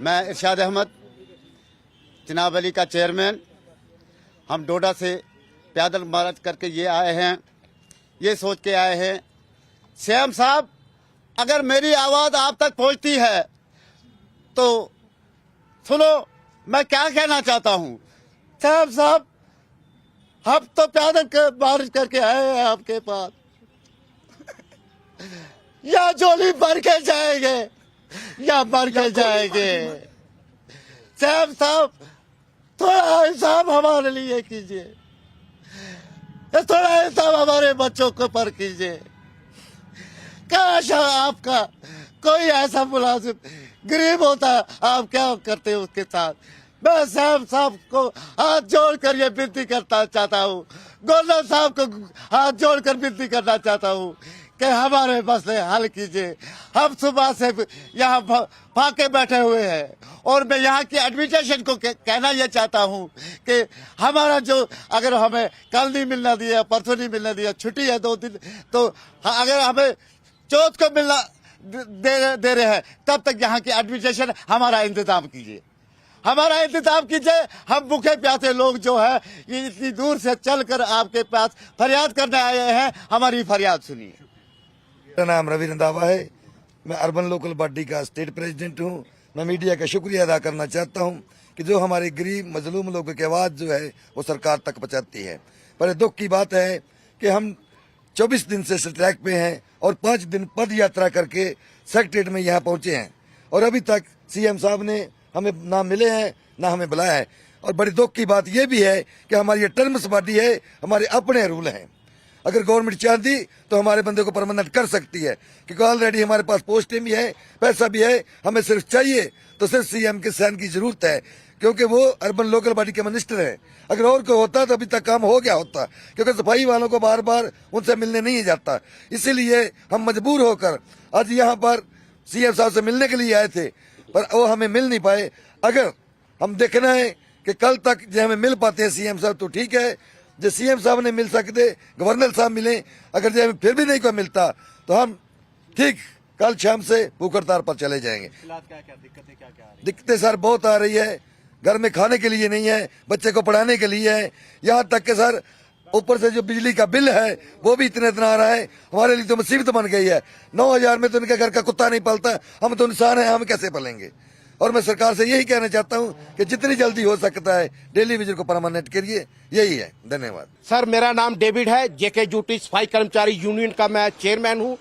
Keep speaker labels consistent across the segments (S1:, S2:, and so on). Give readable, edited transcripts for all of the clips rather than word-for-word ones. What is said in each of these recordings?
S1: मैं इरशाद अहमद, चिनाब अली का चेयरमैन। हम डोडा से पैदल मार्च करके ये आए हैं, ये सोच के आए हैं सीएम साहब अगर मेरी आवाज़ आप तक पहुंचती है तो सुनो मैं क्या कहना चाहता हूं। सीएम साहब हम तो पैदल मार्च करके आए हैं आपके पास, या झोली भर के जाएंगे या मर के जाएंगे। सीएम साहब थोड़ा इंसाफ हमारे लिए कीजिए, थोड़ा इंसाफ हमारे बच्चों को पर कीजिए। काश आपका कोई ऐसा मुलाजिम गरीब होता, आप क्या करते उसके साथ। मैं सीएम साहब को हाथ जोड़कर ये विनती करता चाहता हूँ, गवर्नर साहब को हाथ जोड़कर विनती करना चाहता हूँ कि हमारे मसले हल कीजिए। हम सुबह से यहाँ फाके बैठे हुए हैं और मैं यहाँ की एडमिनिस्ट्रेशन को कहना यह चाहता हूँ कि हमारा जो अगर हमें कल नहीं मिलना दिया, परसों नहीं मिलना दिया, छुट्टी है 2 दिन, तो अगर हमें चौथ को मिलना दे रहे हैं तब तक यहाँ की एडमिनिस्ट्रेशन हमारा इंतजाम कीजिए, हमारा इंतजाम कीजिए। हम भूखे प्यासे लोग जो है ये इतनी दूर से चलकर आपके पास फरियाद करने आए हैं, हमारी फरियाद सुनिए।
S2: मेरा नाम रवि रंधावा है, मैं अर्बन लोकल बॉडी का स्टेट प्रेसिडेंट हूँ। मैं मीडिया का शुक्रिया अदा करना चाहता हूँ कि जो हमारे गरीब मजलूम लोगों की आवाज़ जो है वो सरकार तक पहुँचाती है। पर दुख की बात है कि हम 24 दिन से स्ट्राइक पे हैं और 5 दिन पद यात्रा करके सेक्रेटरीट में यहाँ पहुँचे हैं और अभी तक सीएम साहब ने हमें ना मिले हैं ना हमें बुलाया है। और बड़ी दुख की बात यह भी है कि हमारी ये टर्म्स बॉडी है, हमारे अपने रूल हैं। अगर गवर्नमेंट चाहती तो हमारे बंदे को परमानेंट कर सकती है, क्योंकि ऑलरेडी हमारे पास पोस्टें भी है, पैसा भी है। हमें सिर्फ चाहिए तो सिर्फ सीएम के साइन की जरूरत है, क्योंकि वो अर्बन लोकल बॉडी के मिनिस्टर हैं। अगर और कोई होता तो अभी तक काम हो गया होता, क्योंकि सफाई वालों को बार बार उनसे मिलने नहीं जाता। इसीलिए हम मजबूर होकर आज यहाँ पर सीएम साहब से मिलने के लिए आए थे, पर वो हमें मिल नहीं पाए। अगर हम देखना है कि कल तक जो हमें मिल पाते हैं सीएम साहब तो ठीक है, जो सीएम साहब ने मिल सकते, गवर्नर साहब मिले। अगर जो हमें फिर भी नहीं कोई मिलता तो हम ठीक कल शाम से भूख हड़ताल पर चले जाएंगे। दिक्कतें सर बहुत आ रही है, घर में खाने के लिए नहीं है, बच्चे को पढ़ाने के लिए है, यहाँ तक कि सर ऊपर से जो बिजली का बिल है वो भी इतना आ रहा है। हमारे लिए तो मुसीबत बन गई है। 9,000 में तो उनके घर का कुत्ता नहीं पलता, हम तो इंसान हैं, हम कैसे पलेंगे। और मैं सरकार से यही कहना चाहता हूं कि जितनी जल्दी हो सकता है डेली वेजर को परमानेंट करिए, यही है। धन्यवाद।
S3: सर मेरा नाम डेविड है, जेके ड्यूटी सफाई कर्मचारी यूनियन का मैं चेयरमैन हूं।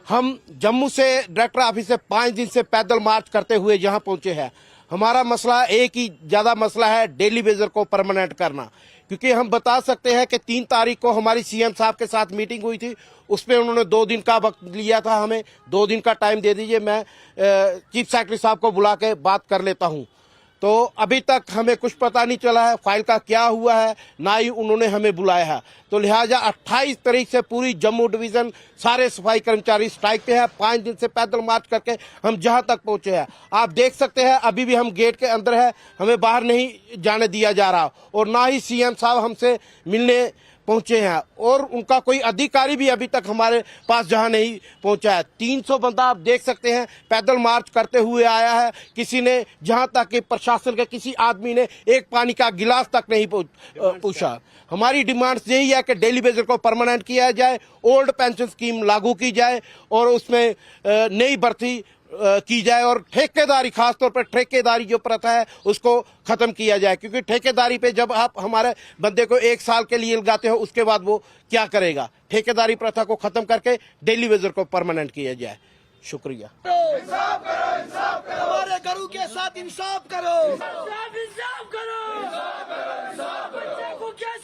S3: हम जम्मू से डायरेक्टर ऑफिस से 5 दिन से पैदल मार्च करते हुए यहाँ पहुंचे हैं। हमारा मसला एक ही ज्यादा मसला है, डेली वेजर को परमानेंट करना। क्योंकि हम बता सकते हैं कि 3 तारीख को हमारी सीएम साहब के साथ मीटिंग हुई थी, उसमें उन्होंने 2 दिन का वक्त लिया था, हमें 2 दिन का टाइम दे दीजिए। मैं चीफ सेक्रेटरी साहब को बुला के बात कर लेता हूं। तो अभी तक हमें कुछ पता नहीं चला है फाइल का क्या हुआ है, ना ही उन्होंने हमें बुलाया है। तो लिहाजा 28 तारीख से पूरी जम्मू डिवीजन सारे सफाई कर्मचारी स्ट्राइक पे है। 5 दिन से पैदल मार्च करके हम जहां तक पहुंचे हैं, आप देख सकते हैं अभी भी हम गेट के अंदर है, हमें बाहर नहीं जाने दिया जा रहा और ना ही सीएम साहब हमसे मिलने पहुंचे हैं और उनका कोई अधिकारी भी अभी तक हमारे पास जहां नहीं पहुंचा है। 300 बंदा आप देख सकते हैं पैदल मार्च करते हुए आया है। किसी ने जहां तक कि प्रशासन के किसी आदमी ने एक पानी का गिलास तक नहीं पूछा। हमारी डिमांड्स यही है कि डेली वेजर को परमानेंट किया जाए, ओल्ड पेंशन स्कीम लागू की जाए और उसमें नई भर्ती की जाए और ठेकेदारी, खासतौर पर ठेकेदारी जो प्रथा है उसको खत्म किया जाए। क्योंकि ठेकेदारी पे जब आप हमारे बंदे को 1 साल के लिए लगाते हो उसके बाद वो क्या करेगा। ठेकेदारी प्रथा को खत्म करके डेली वेजर को परमानेंट किया जाए। शुक्रिया।
S4: इंसाफ करो, इंसाफ करो, हमारे घरों के साथ इंसाफ करो, इंसाफ करो, बच्चे को कैसे